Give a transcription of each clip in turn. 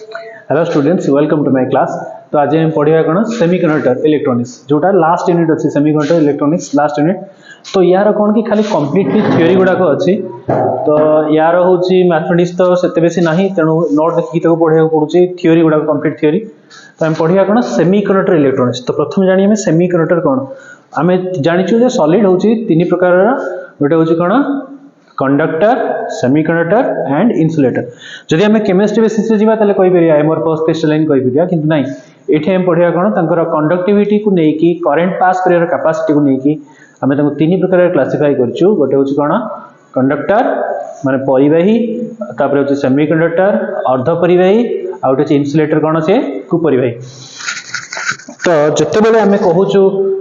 Hello students, welcome to my class. तो आज हम पढ़िया कौन सेमीकंडक्टर इलेक्ट्रोनिक्स जोटा लास्ट यूनिट अच्छी सेमीकंडक्टर इलेक्ट्रोनिक्स लास्ट यूनिट। तो यार कौन कि खाली कंप्लीटली थ्योरी गुड़ाक अच्छी। तो यार हूँ मैथमेटिक्स तो से बेसी ना तेणु नोट देखिए पढ़ा पड़े थ्योरी गुड़ाक कंप्लीट थ्योरी। तो आम पढ़िया कौन सेमीकंडक्टर इलेक्ट्रोनिक्स। तो प्रथम जानी आम सेमीकंडक्टर कौन आम जाचु सॉलिड हूँ तीन प्रकार गोटे हूँ कौन कंडक्टर सेमीकंडक्टर एंड इन्सुलेटर। जदि आम केमिस्ट्री बेसिस जी एमोर्फस क्रिस्टलाइन कहीपर कि ना ये पढ़िया कौन तर कंडक्टिविटी को लेकिन करेन्ट पास कर कैपेसिटी को लेकिन आम तीन प्रकार क्लासीफाई करूँ। गोटे हूँ कौन कंडक्टर माने परिवाही, तापर हूँ सेमीकंडक्टर अर्धपरिवाही, आ गोटे इन्सुलेटर कौन से कुपरिवाही। तो जिते बेले आम कहूँ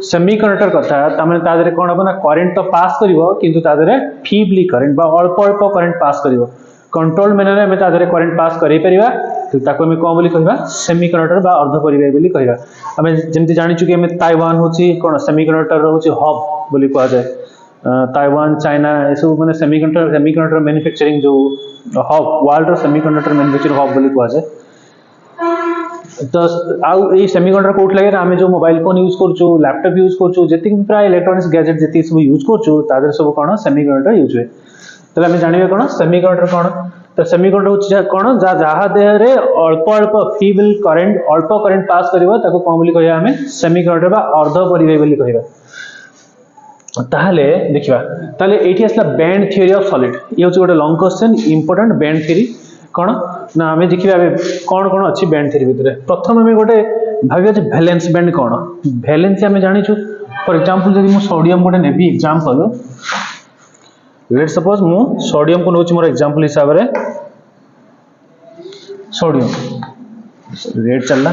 सेमीकंडक्टर कथा तादरे कौन हम ना करेन्ट तो पास करिवो किंतु तादरे फीबली करेन्ट बा अल्प अल्प करेन्ट पास करिवो। कंट्रोल मैनर में तादरे करेन्ट पास करें परिबा ताको हम कौन बोली कहबा सेमीकंडक्टर बा अर्धपरिवाही बोली कहबा। आम जेमति जानिछु कि हम ताइवान होची कोन सेमीकंडक्टर होची हब बोली कहा जाए। ताइवान चाइना ए सब माने सेमीकंडक्टर मैन्युफैक्चरिंग जो hub world semiconductor manufacturing hub बोली कहा जाए। तो आउ ये सेमीकंडक्टर कोट लगे आम जो मोबाइल फोन यूज करूँ लैपटॉप यूज करूँ जी प्राय इलेक्ट्रॉनिक्स गैजेट जी सब यूज करूँ सब कौन सेमीकंडक्टर यूज हुए। तो आम जाना कौन सेमीकंडक्टर कौन। तो सेमीकंडक्टर हूँ कौन जहाँ देह अल्प अल्प फीबल करेन्ट अल्प करेन्ट पास कर कौन बोली कहवा आम सेमीकंडक्टर बा अर्धपरिवाही बोली कहवा। ताहले देखिबा ताहले एठी आसला बैंड थ्योरी ऑफ सॉलिड। ये हूँ गोटे long question important band theory कौन ना आम देखिए कौन कौन अच्छी बैंड थ्योरी भितर। प्रथम आम गोटे भाविया वैलेंस बैंड कौन वैलेंस आम जानिछु। फॉर एग्जांपल जब मु सोडियम गोटे नेबी एग्जांपल लेट सपोज मु सोडियम को नोची मोर एग्जांपल हिसाब रे सोडियम रेट चलला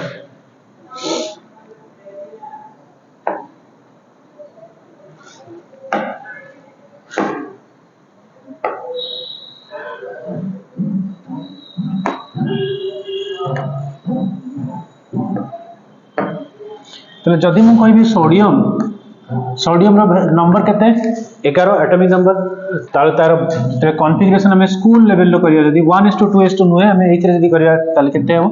तो जदि मु कहि सोडियम सोडियम नंबर केते 11 एटॉमिक नंबर तार कॉन्फ़िगरेशन हमें स्कूल लेवल लो करिया जदि 1:2:2 नुहे हमें एथिरे जदि करिया ताले केते हो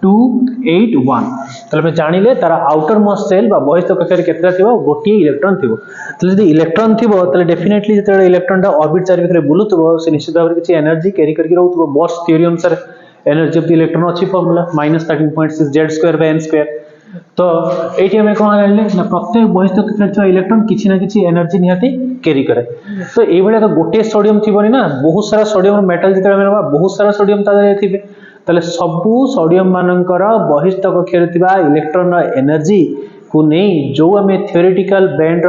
281। ताले हमें जानिले तार आउटर मोस्ट सेल बा बहिस्थ कक्षारे केतेटा थिबो गोटी इलेक्ट्रॉन थिबो। ताले जदि इलेक्ट्रॉन थिबो ताले डेफिनेटली जते इलेक्ट्रॉन टा ऑर्बिट चारि भितरे बुलुतबो से निश्चित भाव किछि एनर्जी कैरी करके रहउतबो। बोर्स थ्योरी अनुसार एनर्जी ऑफ द इलेक्ट्रॉन अछि फॉर्मूला -13.6 z² n²। तो ये आम कौन जाने ना प्रत्येक बहिस्थ कक्षार इलेक्ट्रॉन किसी ना किसी एनर्जी निहाती कैरी करे। तो ये तो गोटे सोडियम थी ना बहुत सारा सोडियम मेटल जिते बहुत सारा सोडियम थे ताले सबू सोडियम मानकर बहिस्थ कक्षार इलेक्ट्रॉन एनर्जी को नहीं जो आम थ्योरेटिकल बैंड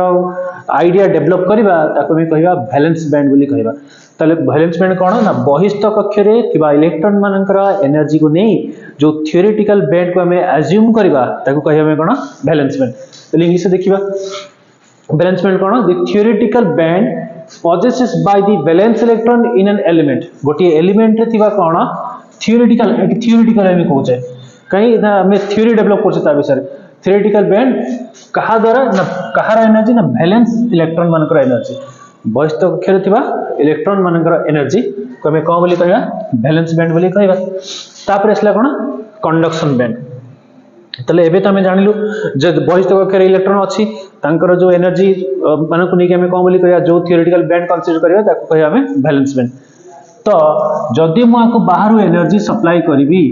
आइडिया डेवलप करवा ताको कहवा वैलेंस बैंड बोली कहवा। ताले वैलेंस बैंड कौन ना बहिस्थ कक्षारे थिबा इलेक्ट्रॉन मानकर एनर्जी को नहीं जो थ्योरेटिकल बैंड को हमें एज्यूम करवा ताको कहवा में कौन वैलेंस बैंड। तो इंग्लिश से देखिबा वैलेंस बैंड कौन the theoretical band possessed by the valence electron in an element। गोटे एलिमेंट रे थिबा कौन थ्योरेटिकल हम कहूचे कहीं ना हमें थ्योरी डेवलप करछे ता विषय थ्योरेटिकल बैंड कहा द्वारा ना कहार एनर्जी ना वैलेंस इलेक्ट्रॉन मानकर एनर्जी बहिस्थ कक्षार थिबा इलेक्ट्रॉन मानकर एनर्जी को हमें कौन बोली कहवा वैलेंस बैंड बोली कहवा। तापर असला कौन कंडक्शन बैंड। ताले एबे तो हमें जानिलु जे बहिस्थ कक्षार इलेक्ट्रॉन अछि तांकर जो एनर्जी मानको नै कि हमें कौन बोली कहवा जो थ्योरेटिकल बैंड कंसीडर करबा ताको कहवा हमें वैलेंस बैंड। तो जदि मु आको बाहर एनर्जी सप्लाई करिवि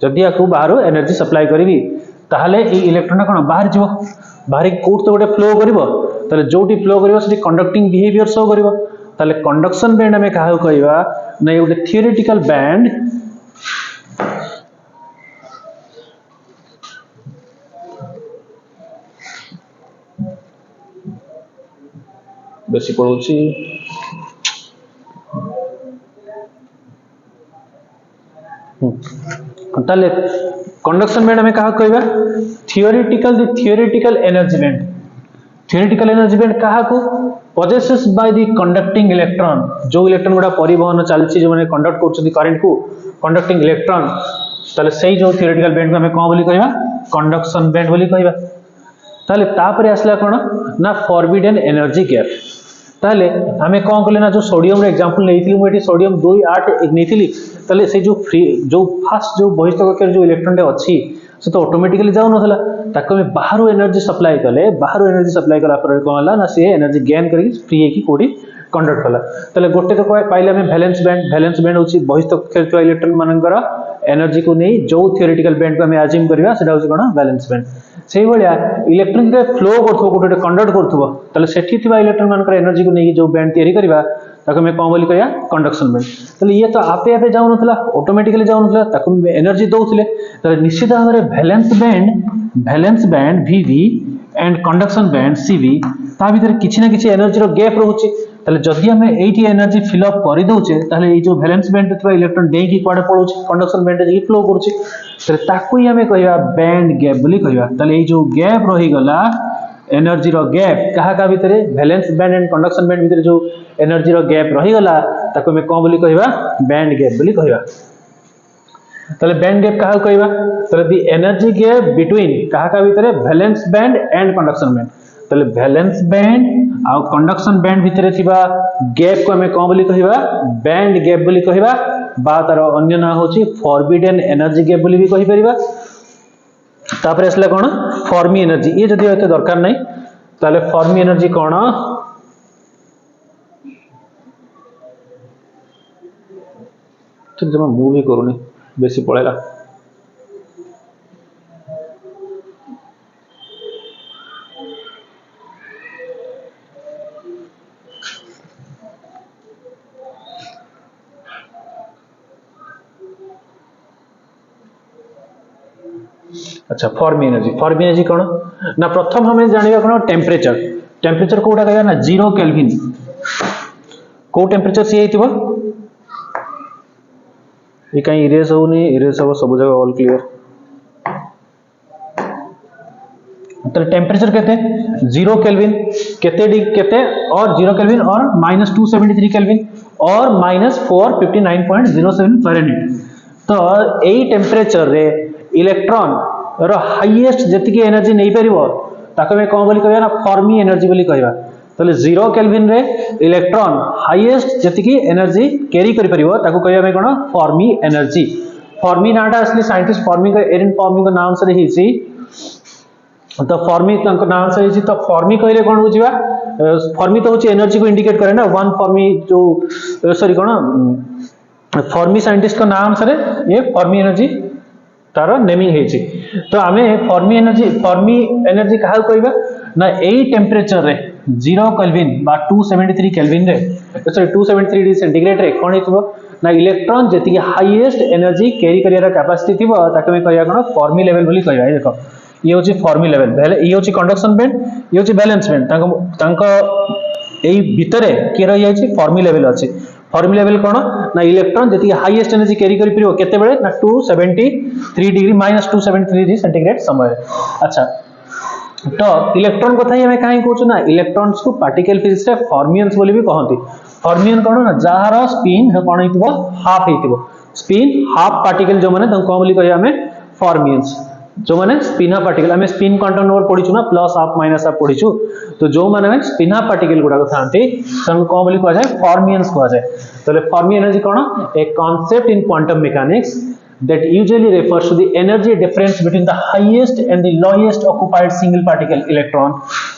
जदि आको बाहर एनर्जी सप्लाई करिवि ताहले ए इलेक्ट्रॉन कोन बाहर जीवो बाहर कोट तो गोटे फ्लो करिवो ताले जोटी फ्लो करिवो सेठी कंडक्टिंग बिहेवियर शो करिवो। ताले कंडक्शन बैंड हमें काहा कहवा नै गोटे थ्योरेटिकल बैंड बेसी पड़ोसी ताले कंडक्शन बैंड हमें कहा कहवा theoretical energy band. Theoretical energy band कहा को possessed by the conducting electron जो इलेक्ट्रॉन गुडा परिवहन चलछि जो माने कंडक्ट करछथि करंट को कंडक्टिंग इलेक्ट्रॉन ताले सही जो थ्योरेटिकल बैंड को हमें कौन बोली कहवा कंडक्शन बैंड बोली कहवा। ताले तापरे आसला कोन ना फॉरबिडन एनर्जी गैप। ताहले आमे कौन कले ना जो सोडियम रे एग्जांपल लेइथिलि मु एठी सोडियम 2 8 नेइथिलि ताले से जो फ्री जो फास्ट जो बहिष्ठ कक्षर जो इलेक्ट्रॉन अच्छी से तो ऑटोमेटिकली जाऊ नथला ताको में बाहर एनर्जी सप्लाई कले बाहर एनर्जी सप्लाई कला पर कोन हला ना से एनर्जी गेन करी फ्री है कि कोडी कंडक्ट कला ताले गोटे तो पाइले हमें वैलेंस बैंड होची बहिष्ठ कक्षर इलेक्ट्रॉन मानकर एनर्जी को नहीं जो थियोरेटिकल बैंड को हमें अज्यूम करबा सेटा होची कोन वैलेंस बैंड से भलिया इलेक्ट्रॉन के फ्लो करथो गोटे कंडक्ट करथो ताले सेठी थिबा इलेक्ट्रॉन मानकर एनर्जी को नहीं जो बैंड तयारी करबा ताको में कोन बोली कहया कंडक्शन बैंड ताले ये तो आपे आपे जाउ नथला ऑटोमेटिकली जाउ नथला ताको एनर्जी दउथले ताले निश्चित भाव में valence band VV and conduction band CV ता भीतर किछि ना किछि एनर्जी रो गैप रहउची ताले जदि हमें एठी एनर्जी फिल अप करि दउचे ताले ए जो वैलेंस बैंड थवा इलेक्ट्रॉन डे की क्वाडे पळउची कंडक्शन बैंड जे फ्लो करूची ताले ताकू ही हमें कहया बैंड गैप बोली कहया ताले ए जो गैप रही गला एनर्जी रो गैप कहा का भीतर valence band and conduction band भीतर जो एनर्जी रो गैप रही गला ताको में कोन बोली कहबा बैंड गैप बोली कहबा ताले बैंड गैप कहा कहबा ताले द एनर्जी गैप बिटवीन कहा का भीतर valence band and conduction band ताले वैलेंस बैंड आ कंडक्शन बैंड भीतर थिबा गैप को हमें कोन बोली कहबा बैंड गैप बोली कहबा बा तार अन्य नाम होची फॉरबिडन एनर्जी गैप बोली भी कहि परिबा तापर असला कोन फॉर्मी एनर्जी ये जदि होते दरकार नहीं ताले फॉर्मी एनर्जी कोन तो जमा मूव ही करूनी बेसी पळेला अच्छा फॉर्मी एनर्जी कौन ना प्रथम हमें जानिबा कोन टेम्परेचर कोटा कहया ना 0 केल्विन को टेम्परेचर सी हेतिबो ये कहीं इरेज हो सब जगह ऑल क्लियर तो टेम्परेचर कहते 0 केल्विन केते और 0 केल्विन और -273 केल्विन और -459.07 फ़ारेनहाइट तो एई टेम्परेचर रे इलेक्ट्रॉन रो हाईएस्ट जति एनर्जी नहीं परिबो ताको में कोन बोली कहया ना फॉर्मी एनर्जी बोली कहबा तले 0 केल्विन रे इलेक्ट्रॉन हाईएस्ट जति एनर्जी कैरी करि परिबो ताको कहया में कोन फॉर्मी एनर्जी फॉर्मी नाटा असली साइंटिस्ट फॉर्मी का एरिन फॉर्मी का नाम से हिची तो फॉर्मी तंक नाम से हिची तो फॉर्मी कहले कोन बुझिबा फॉर्मी तो होची एनर्जी को इंडिकेट करे ना वन फॉर्मी जो सॉरी कोन फॉर्मी साइंटिस्ट का नाम से ये फॉर्मी एनर्जी तार नेमिंग हेची तो हमें फॉर्मी एनर्जी कहा कहबा ना एई टेम्परेचर रे 0 केल्विन बा 273 केल्विन रे सॉरी 273 डिग्री सेंटीग्रेड रे कोन हेतबो ना इलेक्ट्रॉन जति highest energy carry carrier capacity थिबो ताके में कहया कोन फॉर्मी लेवल बोली कहबा देखो ये होची फॉर्मी लेवल ये होची कंडक्शन बैंड ये होची बैलेंस बैंड तांको एई भितरे के रही जायछि फॉर्मी लेवल अछि फॉर्मी लेवल कोन ना इलेक्ट्रॉन जति हाईएस्ट एनर्जी कैरी करि परिबो केते बेले ना 273 डिग्री -273 डिग्री सेंटीग्रेड समय अच्छा तो इलेक्ट्रॉन कथा ही हमें काहे कहछु ना इलेक्ट्रॉन्स को पार्टिकल फिजिक्स रे फॉर्मियंस बोली भी कहंती फॉर्मियन कोन ना जहार स्पिन कोन हेतिबो हाफ हेतिबो स्पिन हाफ पार्टिकल जो माने कोन बोली कहया हमें फॉर्मियंस जो माने स्पिन पार्टिकल हमें स्पिन क्वांटम नंबर पढिछु ना प्लस हाफ माइनस हाफ पढिछु तो जो माने स्पिन पार्टिकल गुडा थांती तन कोन बोली कहया जाय फॉर्मियंस कहया जाय तो फॉर्मी एनर्जी कोन a concept in quantum mechanics that usually refers to the energy difference between the highest and the lowest occupied single particle electron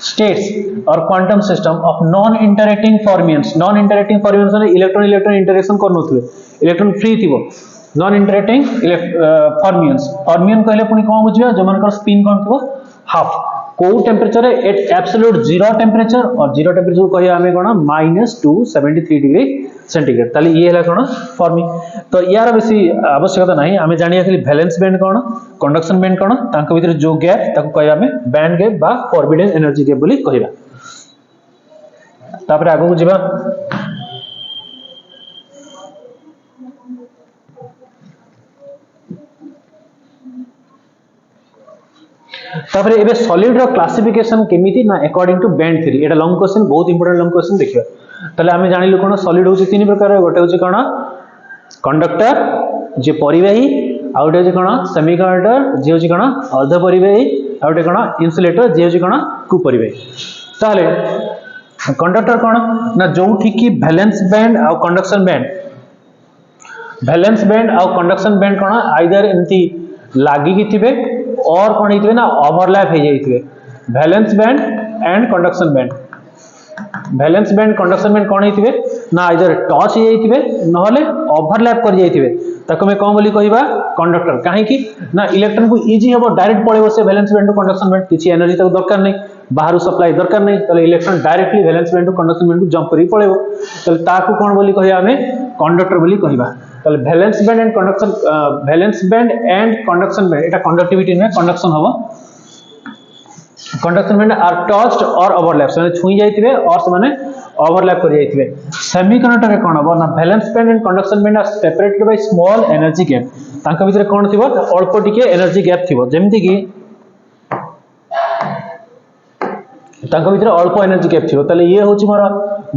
states or quantum system of non-interacting fermions माने electron interaction करनथुवे electron free थिबो non interacting fermion कहले पुनी कोन बुझिया जो मानकर spin कोन थिबो half को टेम्परेचर एट एब्सोल्यूट 0 टेम्परेचर और 0 टेम्परेचर कहया हमें कोन -273 डिग्री सेंटीग्रेड ताली ये हला कोन फॉर्मी तो यार बेसी आवश्यकता नहीं हमें जानिया खाली वैलेंस बैंड कोन कंडक्शन बैंड कोन तांको भीतर जो गैप ताको कहया हमें बैंड गैप बा फॉरबिडन एनर्जी गैप बोली कहबा तापर आगो जिबा तापर एबे सॉलिड रो क्लासिफिकेशन केमिति ना according to band theory Etah long question बहुत इंपोर्टेंट लॉन्ग क्वेश्चन देखिबा तले हमें जानिलु कोन सॉलिड होची तीन प्रकार गोटे होची कोन कंडक्टर जे परिवाही आ गोटे होची कोन सेमीकंडक्टर जे होची कोन अर्ध परिवाही आ गोटे कोन इन्सुलेटर जे होची कोन कुपरिवाही ताले कंडक्टर कोन ना जोठी की वैलेंस बैंड आ कंडक्शन बैंड वैलेंस बैंड और कंडक्शन बैंड कोन आइदर एमती लागी की थिबे और कोन हितबे ना ओवरलैप हे जाइथिबे valence band and conduction band valence band conduction band कोन हितबे ना आइदर टच हे जाइथिबे नहले ओवरलैप कर जाइथिबे ताको में कोन बोली कहिबा कंडक्टर काहे कि ना इलेक्ट्रॉन को इजी हबो डायरेक्ट पळेबो से valence band to conduction band किछि एनर्जी तक दरकार नै बाहर सप्लाई दरकार नहीं तो electron directly valence band to conduction band को जंप करी पळेबो तो ताकू कोन बोली कहिया हमें कंडक्टर बोली कहिबा तो valence band and conduction band Etah conductivity में कंडक्शन हबो कंडक्शन बैंड आर टच्ड और ओवरलैप से छुई जाइतिबे और से माने ओवरलैप कर जाइतिबे सेमीकंडक्टर कोन हबो ना valence band and conduction band are separated by small energy gap तांका भीतर कोन थिबो अल्प टिके एनर्जी गैप थिबो जेमति कि तांका भीतर अल्प एनर्जी गैप थिबो तले ये होची मोर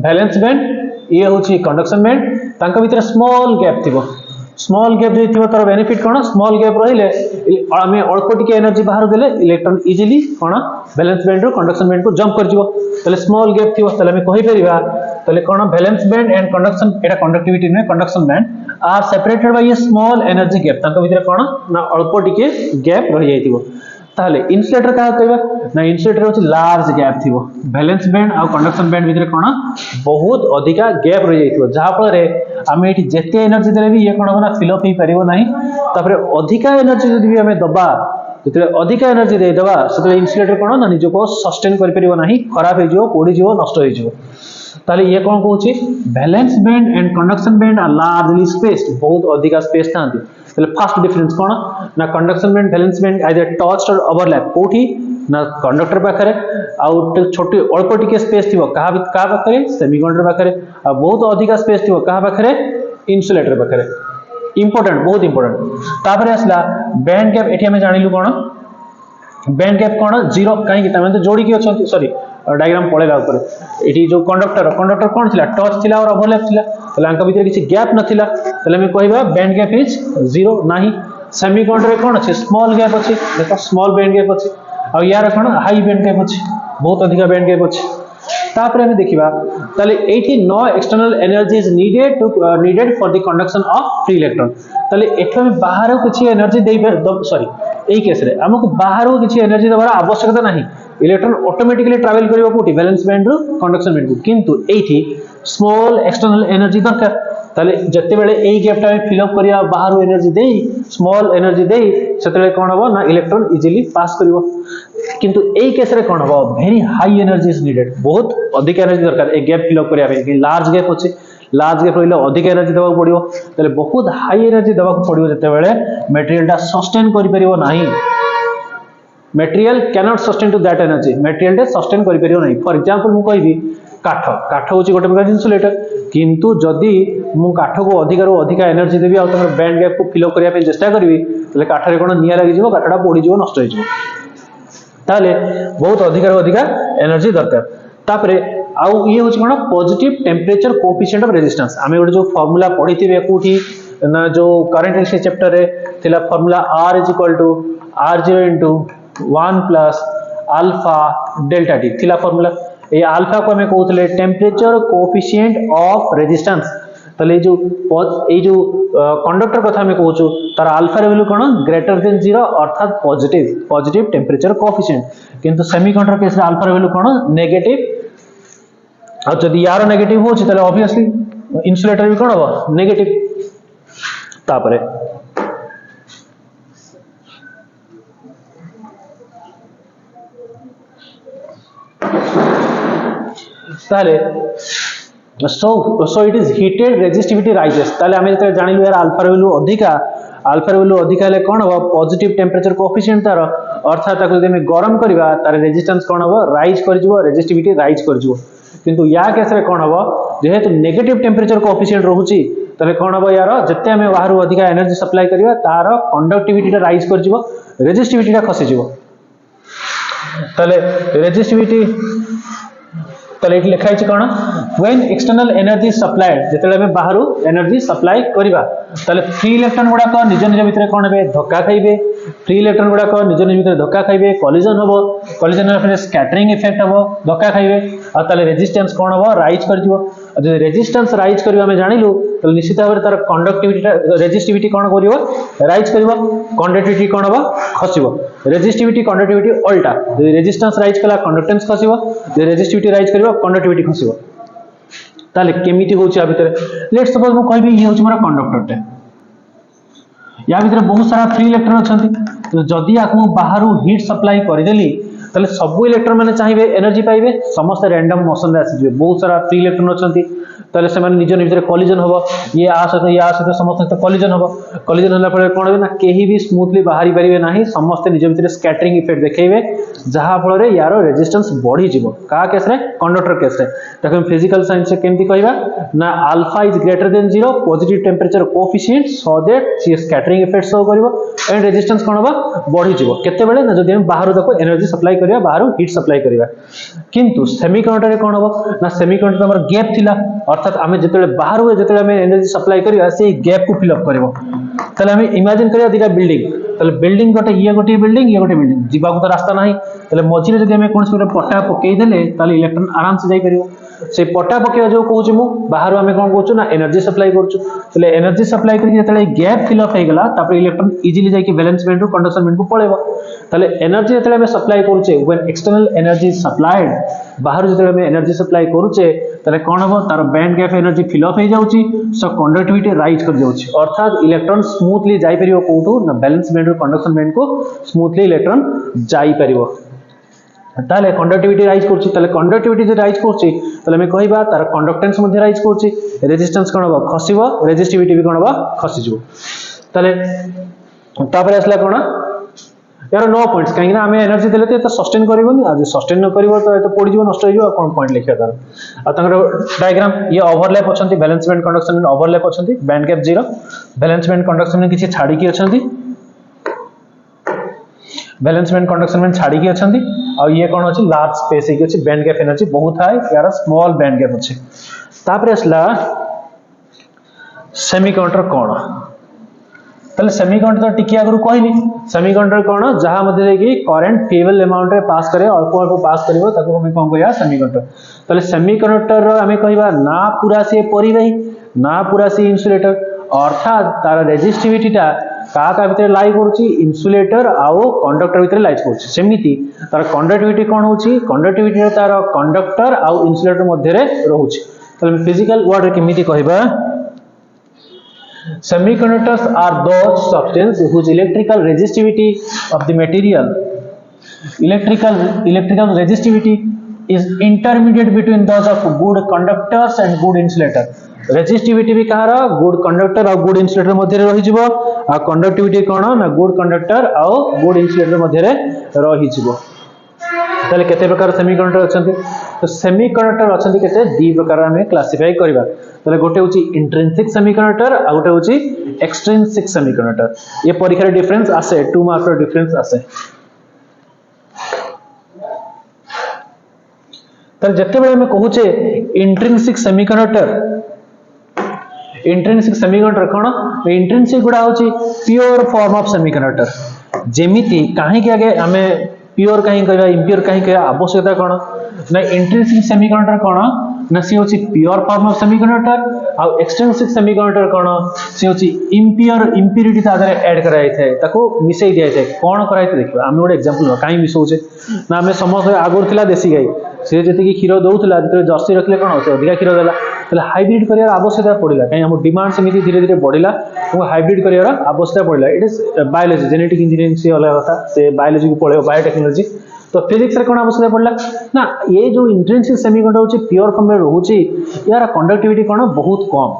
वैलेंस बैंड ये होची कंडक्शन बैंड तांका भीतर स्मॉल गैप थिबो स्मॉल गैप जे थिबो तार बेनिफिट कोन स्मॉल गैप रहिले हमें अल्प टिके एनर्जी बाहर देले इलेक्ट्रॉन इजीली कोन वैलेंस बैंड रो कंडक्शन बैंड को जंप कर जिवो तले स्मॉल गैप थिबो तले हमें कहि परिबा तले कोन वैलेंस बैंड एंड कंडक्शन एटा कंडक्टिविटी में conduction band are separated by a small energy gap तांका भीतर कोन ना अल्प टिके गैप रहि जाइतिबो ताले इन्सुलेटर का कहबा ना इन्सुलेटर होची लार्ज गैप थिबो वैलेंस बैंड और कंडक्शन बैंड भीतर कोन बहुत अधिका गैप रहि जाइतिबो जहा फल रे हमें एठी जेते एनर्जी देले भी ये कोन होना फिल अप ही परिबो नाही तापरे अधिका एनर्जी जदि भी हमें दबा जेते अधिका एनर्जी दे दबा सेते इन्सुलेटर कोन ना निजो को सस्टेन करि परिबो नाही खराब हे जिवो पोडी जिवो नष्ट हे जिवो ताले ये कोन कहूची valence band and conduction band are largely spaced बहुत अधिका स्पेस थांती तले फर्स्ट डिफरेंस कोन ना conduction band valence band either touched और ओवरलैप कोठी ना कंडक्टर पाखरे आउट छोटी अल्प टिके स्पेस थिबो का पाखरे सेमीकंडक्टर पाखरे आ बहुत अधिका स्पेस थिबो का पाखरे इन्सुलेटर पाखरे इंपोर्टेंट बहुत इंपोर्टेंट तापरे असला बैंड गैप एठी हमें जानिलु कोन बैंड गैप कोन जीरो काहे कि तमे तो जोडी की अछंती सॉरी डायग्राम पळेला ऊपर एठी जो कंडक्टर कोन थिला टच थिला और ओवरलैप थिला तले अंक भीतर किछि गैप नथिला तले हम कहबा बैंड गैप इज जीरो नाही सेमीकंडक्टर कोन अछि स्मॉल गैप अछि देखो स्मॉल बैंड गैप अछि और यार कोन हाई बैंड गैप अछि बहुत अधिक बैंड गैप अछि तापरे हम देखिबा तले एठी no external energy is needed for the conduction of free electron तले एठो में बाहर किछि एनर्जी देई सॉरी एई केस रे हमको बाहर किछि एनर्जी देबार आवश्यकता नाही इलेक्ट्रॉन ऑटोमेटिकली ट्रैवल करिवो कोठी वैलेंस बैंड रो कंडक्शन बैंड को किंतु एठी स्मॉल एक्सटर्नल एनर्जी दरकार ताले जत्ते बेले एई गैपटा में फिल अप करिया बाहर एनर्जी देई स्मॉल एनर्जी देई सेतले कोन हबो ना इलेक्ट्रॉन इजीली पास करिवो किंतु एई केस रे कोन हबो very high energy is needed बहुत अधिक एनर्जी दरकार ए गैप फिल अप करिया पे लार्ज गैप अछि लार्ज गैप रहिले अधिक एनर्जी देबा पड़िवो ताले बहुत हाई एनर्जी देबा पड़िवो जत्ते बेले मटेरियलटा सस्टेन करि परिवो नाही material cannot sustain to that energy material टे सस्टेन करि परिवो नाही फॉर एग्जांपल मु कहिबी काठ होची गोटे प्रकार इन्सुलेटर किंतु जदि मु काठ को अधिकार अधिका एनर्जी देबी आ तमर बैंड गैप को फिल अप करिया पे चेष्टा करबी तले काठ रे कोन निया लागि जिवो काठडा पोडी जिवो नष्ट हो जिवो ताले बहुत अधिकार अधिका एनर्जी दरकार तापरे आउ ये होची कोन positive temperature coefficient of resistance आमे गोटे जो फार्मूला पढिथिबे कोठी ना जो करंट इलेक्ट्रिसिटी चैप्टर रे थिला formula R R0 1 plus alpha delta T थिला फार्मूला ये अल्फा को हमें कहउतले टेंपरेचर कोएफिशिएंट ऑफ रेजिस्टेंस तले जो कंडक्टर कथा हमें कहउछु तार अल्फा रे वैल्यू कोन ग्रेटर देन 0 अर्थात पॉजिटिव टेंपरेचर कोएफिशिएंट किंतु सेमीकंडक्टर केस रे अल्फा रे वैल्यू कोन नेगेटिव और जदि यार नेगेटिव होछि तले ऑब्वियसली इन्सुलेटर भी कोन हो नेगेटिव तापरे ताले so it is heated resistivity rises ताले हमें जते जानिलु यार अल्फा वैल्यू अधिका ले कोन हो पॉजिटिव टेंपरेचर कोएफिशिएंट तार अर्थात ताको जदि हम गरम करबा तार रेजिस्टेंस कोन हो राइज कर जिवो रेजिस्टिविटी राइज कर जिवो किंतु या केस रे कोन हो जेहेतु नेगेटिव टेंपरेचर कोएफिशिएंट रहउची तले कोन हो यार जते हम बाहर अधिका एनर्जी सप्लाई करबा तार कंडक्टिविटी राइज कर जिवो रेजिस्टिविटी खसी जिवो तले रेजिस्टिविटी तले एठी लिखा छै कोन व्हेन एक्सटर्नल एनर्जी सप्लाइड जेतेले हम बाहर एनर्जी सप्लाई करबा तले फ्री इलेक्ट्रॉन गुडा को निज निज भितर कोन हेबे धक्का खाइबे फ्री इलेक्ट्रॉन गुडा को निज निज भितर धक्का खाइबे कोलिजन होबो कोलिजन रे स्कैटरिंग इफेक्ट होबो धक्का खाइबे आ तले रेजिस्टेंस कोन होबो राइज कर जिवो जो रेजिस्टेंस राइज करियो हमें जानिलु तो निश्चित भाव तार कंडक्टिविटी रेजिस्टिविटी कोन करियो राइज करियो कंडक्टिविटी कोन होबा खसिबो रेजिस्टिविटी कंडक्टिविटी उल्टा जो रेजिस्टेंस राइज कला कंडक्टेंस खसिबो जो रेजिस्टिविटी राइज करियो कंडक्टिविटी खसिबो ताले केमिति होची आ भितर लेट्स सपोज मु कहबी ये होची मोर कंडक्टर टे या भितर बहुत सारा फ्री इलेक्ट्रॉन अछंती तो जदी आकु बाहरु हीट सप्लाई करि देली ताले सब इलेक्ट्रॉन माने चाहिबे एनर्जी पाइबे समस्त रैंडम मोशन रे आसी जिवे बहुत सारा फ्री इलेक्ट्रॉन अछंती ताले से माने निज निज कॉलिजन होबो ये आ सहित समस्त कॉलिजन होबो कॉलिजन होला फळे कोन होबे ना केही भी स्मूथली बाहरी परिबे नाही समस्त निज भितर स्कैटरिंग इफेक्ट देखेबे जहा फळ रे यारो रेजिस्टेंस बढ़ी जिवो का केस रे कंडक्टर केस रे ताके हम फिजिकल साइंस से केमती कहबा ना alpha is greater than 0 positive temperature coefficient so that see scattering effect show करबो एंड रेजिस्टेंस कोन होबा बढ़ी जिवो केते बेले ना जदी हम बाहर देखो एनर्जी सप्लाई करिया बाहर हीट सप्लाई करिया किंतु सेमीकंडक्टर रे कोन होबो ना सेमीकंडक्टर हमर गैप थिला अर्थात आमे जतले बाहर हुए जतले हमें एनर्जी सप्लाई करिया से गैप को फिल अप करबो तले हमें इमेजिन करिया दिटा बिल्डिंग तले बिल्डिंग गोटे बिल्डिंग जीवा को तो रास्ता नाही तले मझिरे जदी हमें कोन से पट्टा पकई देले तले इलेक्ट्रॉन आराम से जाई परियो से पट्टा पकेवा जो कहूँ मु बाहर आम कौन करूँ ना एनर्जी सप्लाई करें एनर्जी सप्लाई करके गैप फिल अप होगा तापर इलेक्ट्रॉन इजिली जाके बैलेंस बैंड रु कंडक्शन बैंड को पळेबो ताले एनर्जी जतले हमें सप्लाई करूचे व्हेन एक्सटर्नल एनर्जी सप्लाइड बाहर जतले हमें एनर्जी सप्लाई करूचे ताले कोन हबो तार band gap energy fill up हो जाउची सो कंडक्टिविटी राइज कर जाउची अर्थात इलेक्ट्रॉन स्मूथली जाई परियो कोठू ना बैलेंस बैंड रु कंडक्शन बैंड को स्मूथली इलेक्ट्रॉन जाई परियो ताले कंडक्टिविटी राइज करछि ताले कंडक्टिविटी जे राइज करछि ताले हमें कहबा तार कंडक्टेंस मध्ये राइज करछि रेजिस्टेंस कोन हबो खसिबो रेजिस्टिविटी भी कोन हबो खसि जिवो ताले तापर आसला कोन यार 9 पॉइंट्स काहे ना हमें एनर्जी देले तो सस्टेन करबोनी आज सस्टेन न करबो तो पड़ी जिवो नष्ट हो जिवो कोन पॉइंट लिखिया तार आ तंगर डायग्राम ये ओवरलैप अछंती बैलेंस बैंड कंडक्शन में ओवरलैप अछंती band gap 0 valence band conduction में किछि छाडी की अछंती बैलेंस बैंड कंडक्शन में छाडी की अछंती और ये कौन अच्छी लार्ज स्पेस है कि बैंड गैप एनर्जी बहुत हाई यार स्मॉल बैंड गैप अच्छे तापर असला सेमीकंडक्टर कौन ताले सेमीकंडक्टर टिकी आगु कहनी सेमीकंडक्टर कौन जहां मध्ये कि करंट फेबल अमाउंट रे पास करे अल्प अल्प पास करिवो ताको हम कोन कहया सेमीकंडक्टर ताले सेमीकंडक्टर रो हमें कहबा ना पूरा से परिवाही ना पूरा से इंसुलेटर अर्थात तार रेजिस्टिविटी टा का भितर लाई करूची इन्सुलेटर आउ कंडक्टर भितर लाई करूची सेमिति तार कंडक्टिविटी कोन होची कंडक्टिविटी तार कंडक्टर आउ इन्सुलेटर मध्ये रे रहूची तले फिजिकल वर्ड रे केमिति कहबा semiconductors are those substances whose electrical resistivity of the material electrical resistivity is intermediate between those of good conductors and good insulator resistivity भी कहार गुड कंडक्टर और गुड इन्सुलेटर मध्य रे रही जिवो आ कंडक्टिविटी कोन ना गुड कंडक्टर और गुड इन्सुलेटर मध्य रे रही जिवो ताले केते प्रकार सेमीकंडक्टर अछंती तो सेमीकंडक्टर अछंती केते दी प्रकार हमें क्लासिफाई करबा ताले गोटे होची इंट्रिंसिक सेमीकंडक्टर आ गोटे होची एक्सट्रिंसिक सेमीकंडक्टर ये परीक्षा रे डिफरेंस आसे 2 मार्क रो डिफरेंस आसे ताले जते बेले हमें कहूचे इंट्रिंसिक सेमीकंडक्टर कोन इंट्रिंसिक गुडा होची प्योर फॉर्म ऑफ सेमीकंडक्टर जेमिति काहे के आगे हमें प्योर कहीं कहबा इंप्योर कहीं कहबा आवश्यकता कोन ना इंट्रिंसिक सेमीकंडक्टर कोन ना सी होची प्योर फॉर्म ऑफ सेमीकंडक्टर आ एक्सट्रिंसिक सेमीकंडक्टर कोन सी होची इंप्योरिटी तादरे ऐड कराई थे ताको मिसई दिया थे कोन कराई थे देखबा हम ଗୋଟେ एग्जांपल काई मिसौचे ना हमें समस्त आगुर थिला देसी गाई से जति की क्षीर दउथला जति जर्सी रखले कोन होते अधिका क्षीर देला तले हाइब्रिड करियर आवश्यकता पड़िला कहीं हम डिमांड समिति धीरे धीरे बढ़िला तो हाइब्रिड करियर आवश्यकता पड़िला it is biology genetic engineering से अलग था से बायोलॉजी को पढ़े बायोटेक्नोलॉजी तो फिजिक्स रे कोन आवश्यकता पड़ला ना ये जो इंट्रिंसिक सेमीकंडक्टर होची प्योर फॉर्म में रहूची यार कंडक्टिविटी कोन बहुत कम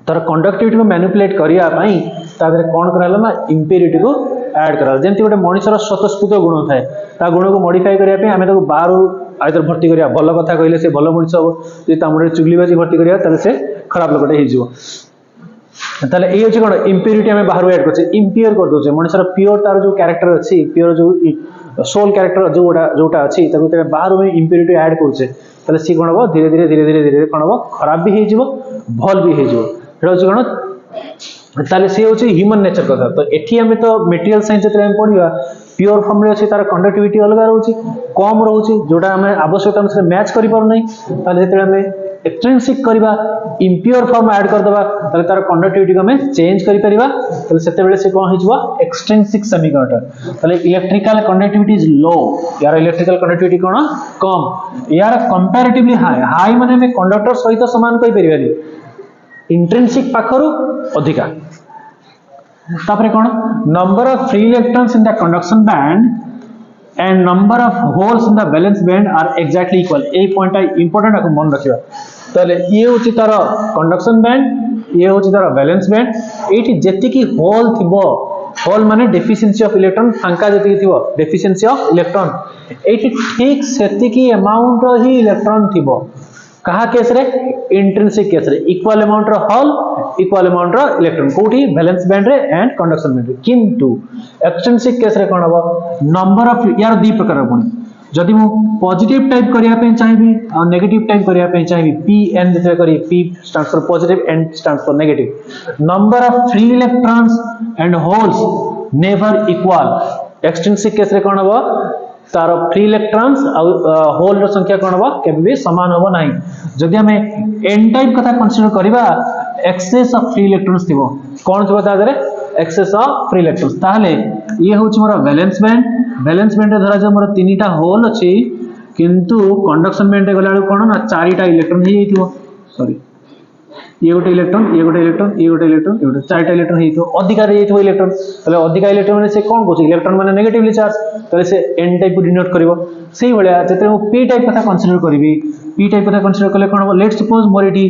तर कंडक्टिविटी को मैनिपुलेट करिया पई तादरे कोन कराला ना इंप्योरिटी को ऐड करा जेंति गोटे मनुष्यर स्वतस्फूर्त गुण थाए ता गुण को मॉडिफाई करिया पे हमें ताको बारू आइदर भर्ती करिया भल कथा कहले से भल मनुष्य हो जे तामुडे चुगलीबाजी भर्ती करिया ताले से खराब लोकटे हे जिवो ताले ए होची कोन इंप्योरिटी हमें बाहर ऐड करछे इंप्योर कर दोछे मनुष्यर प्योर तार जो कैरेक्टर अछि प्योर जो सोल कैरेक्टर जोटा अछि ताको ते बाहर में इंप्योरिटी ऐड करछे ताले सी कोन हो धीरे धीरे कोन हो खराब भी हे जिवो भल भी हे जिवो एटा होची कोन ताले सी होची ह्यूमन नेचर कथा तो एठी हमें तो मटेरियल साइंस जते हम पढिबा प्योर फॉर्म रे अछि तार कंडक्टिविटी अलग रहउची कम रहउची जोटा हमें आवश्यकता अनुसार मैच करि पर नै ताले जते हमें एक्सट्रिंसिक करबा इंप्योर फॉर्म ऐड कर दबा तले तार कंडक्टिविटी को हमें चेंज करि परिबा तले सेते बेले से कोन हिजबा एक्सट्रिंसिक सेमीकंडक्टर तले इलेक्ट्रिकल कंडक्टिविटी इज लो यार इलेक्ट्रिकल कंडक्टिविटी कोन कम यार कंपैरेटिवली हाई माने में कंडक्टर सहित समान कहि परिबानी इंट्रिंसिक पाखरु अधिका तापरे कोन number of free electrons in the conduction band and number of holes in the valence band are exactly equal A point important आपको मन रखिबा तले ये होची तार कंडक्शन बैंड ये होची तार वैलेंस बैंड एठी जेति की होल थिबो होल माने डेफिशिएंसी ऑफ इलेक्ट्रॉन फांका जेति की थिबो डेफिशिएंसी ऑफ इलेक्ट्रॉन एठी ठीक सेति की अमाउंट रो ही इलेक्ट्रॉन थिबो कहा केस रे इंट्रिंसिक केस रे इक्वल अमाउंट रो होल इक्वल अमाउंट रो इलेक्ट्रॉन कोठी वैलेंस बैंड रे एंड कंडक्शन बैंड रे किंतु एक्सट्रिंसिक केस रे कोन हबो नंबर ऑफ यार दी प्रकार पुनी जदि मु पॉजिटिव टाइप करिया पे चाहिबी और नेगेटिव टाइप करिया पे चाहिबी पी एन जते करी P stands for positive N stands for negative number of free electrons and holes never equal extrinsic case रे कोन हबो तार फ्री इलेक्ट्रॉन्स होल रो संख्या कोन हबो केबे भी समान हबो नाही जदि हमें एन टाइप कथा कंसीडर करबा एक्सेस ऑफ फ्री इलेक्ट्रॉन्स थिबो कोन थिबो ता देरे एक्सेस ऑफ फ्री इलेक्ट्रॉन्स ताहले ये होची मोर वैलेंस बैंड रे धरा जे मोर तीनटा होल अछि किंतु कंडक्शन बैंड रे गला कोन ना चारिटा इलेक्ट्रॉन हे थिबो सॉरी ये गोटे इलेक्ट्रॉन ये गोटे इलेक्ट्रॉन ये गोटे इलेक्ट्रॉन ये गोटे चारटा इलेक्ट्रॉन हे थिबो अधिकार हे थिबो इलेक्ट्रॉन तले अधिकार इलेक्ट्रॉन माने से कोन कोछि इलेक्ट्रॉन माने नेगेटिवली चार्ज तले से एन टाइप डिनोट करबो सेही भलिया जते मु पी टाइप कथा कंसीडर करबी पी टाइप कथा कंसीडर करले कोन हो लेट सपोज मोर एठी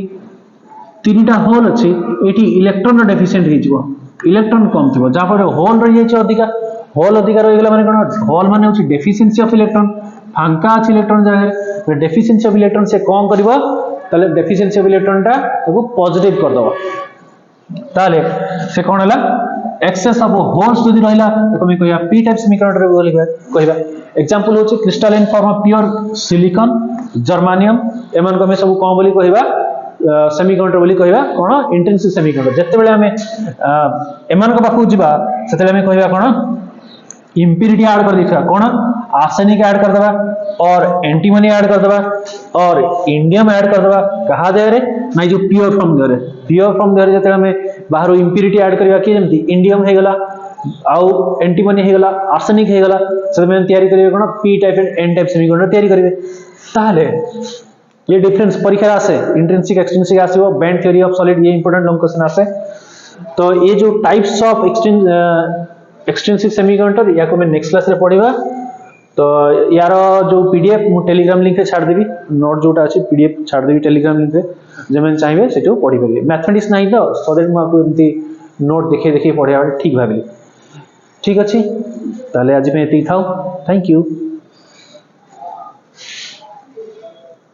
तीनटा होल अछि एठी इलेक्ट्रॉन डेफिशिएंट हे जिवो इलेक्ट्रॉन कम थिबो जा पर होल रहि जाय अधिका होल अधिकार रहि गेला माने कोन होल माने होछि डेफिशिएंसी ऑफ इलेक्ट्रॉन फांका अछि इलेक्ट्रॉन जागे डेफिशिएंसी ऑफ इलेक्ट्रॉन से कम करबो ताले डेफिशिएंसी ऑफ इलेक्ट्रॉन टा ताको पॉजिटिव कर दबो ताले से कोन हला एक्सेस ऑफ होल्स जदि रहिला तो मैं कहया पी टाइप सेमीकंडक्टर रे बोलिबा कहबा एग्जांपल होछि crystalline form of pure silicon germanium एमन को मैं सब कोन बोली कहबा सेमीकंडक्टर बोली कहबा कोन इंट्रिंसिक सेमीकंडक्टर जत्ते बेले हमें एमन को पाखु जिबा सेते हमें कहबा कोन इंप्योरिटी ऐड कर देखा कोन आर्सेनिक ऐड कर दबा और एंटीमनी ऐड कर दबा और इंडियम ऐड कर दबा कहा दे रे नै जो प्योर फ्रॉम दे रे जते हमें बाहर इंप्योरिटी ऐड करबा कि जेमति इंडियम हे गला आउ एंटीमनी हे गला आर्सेनिक हे गला से में तयारी करिवे कोन P type and N type semiconductor तयारी करिवे ताले ये डिफरेंस परीक्षा आसे इंट्रिंसिक एक्सट्रिंसिक आसीबो बैंड थ्योरी ऑफ सॉलिड ये इंपोर्टेंट लॉन्ग क्वेश्चन आसे तो ये जो टाइप्स ऑफ एक्सट्रिंसिक सेमीकंडक्टर या को मैं नेक्स्ट क्लास रे पढिबा तो यार जो पीडीएफ मु टेलीग्राम लिंक रे छाड़ देबी नोट जोटा अछि पीडीएफ छाड़ देबी टेलीग्राम लिंक रे जेमन चाहिबे सेटो पढि परिबे मैथमेटिक्स नाही तो सो दैट मु आपको एमती नोट देखि पढिया ठीक भाबली ठीक अछि ताले आज में एती थाउ थैंक यू।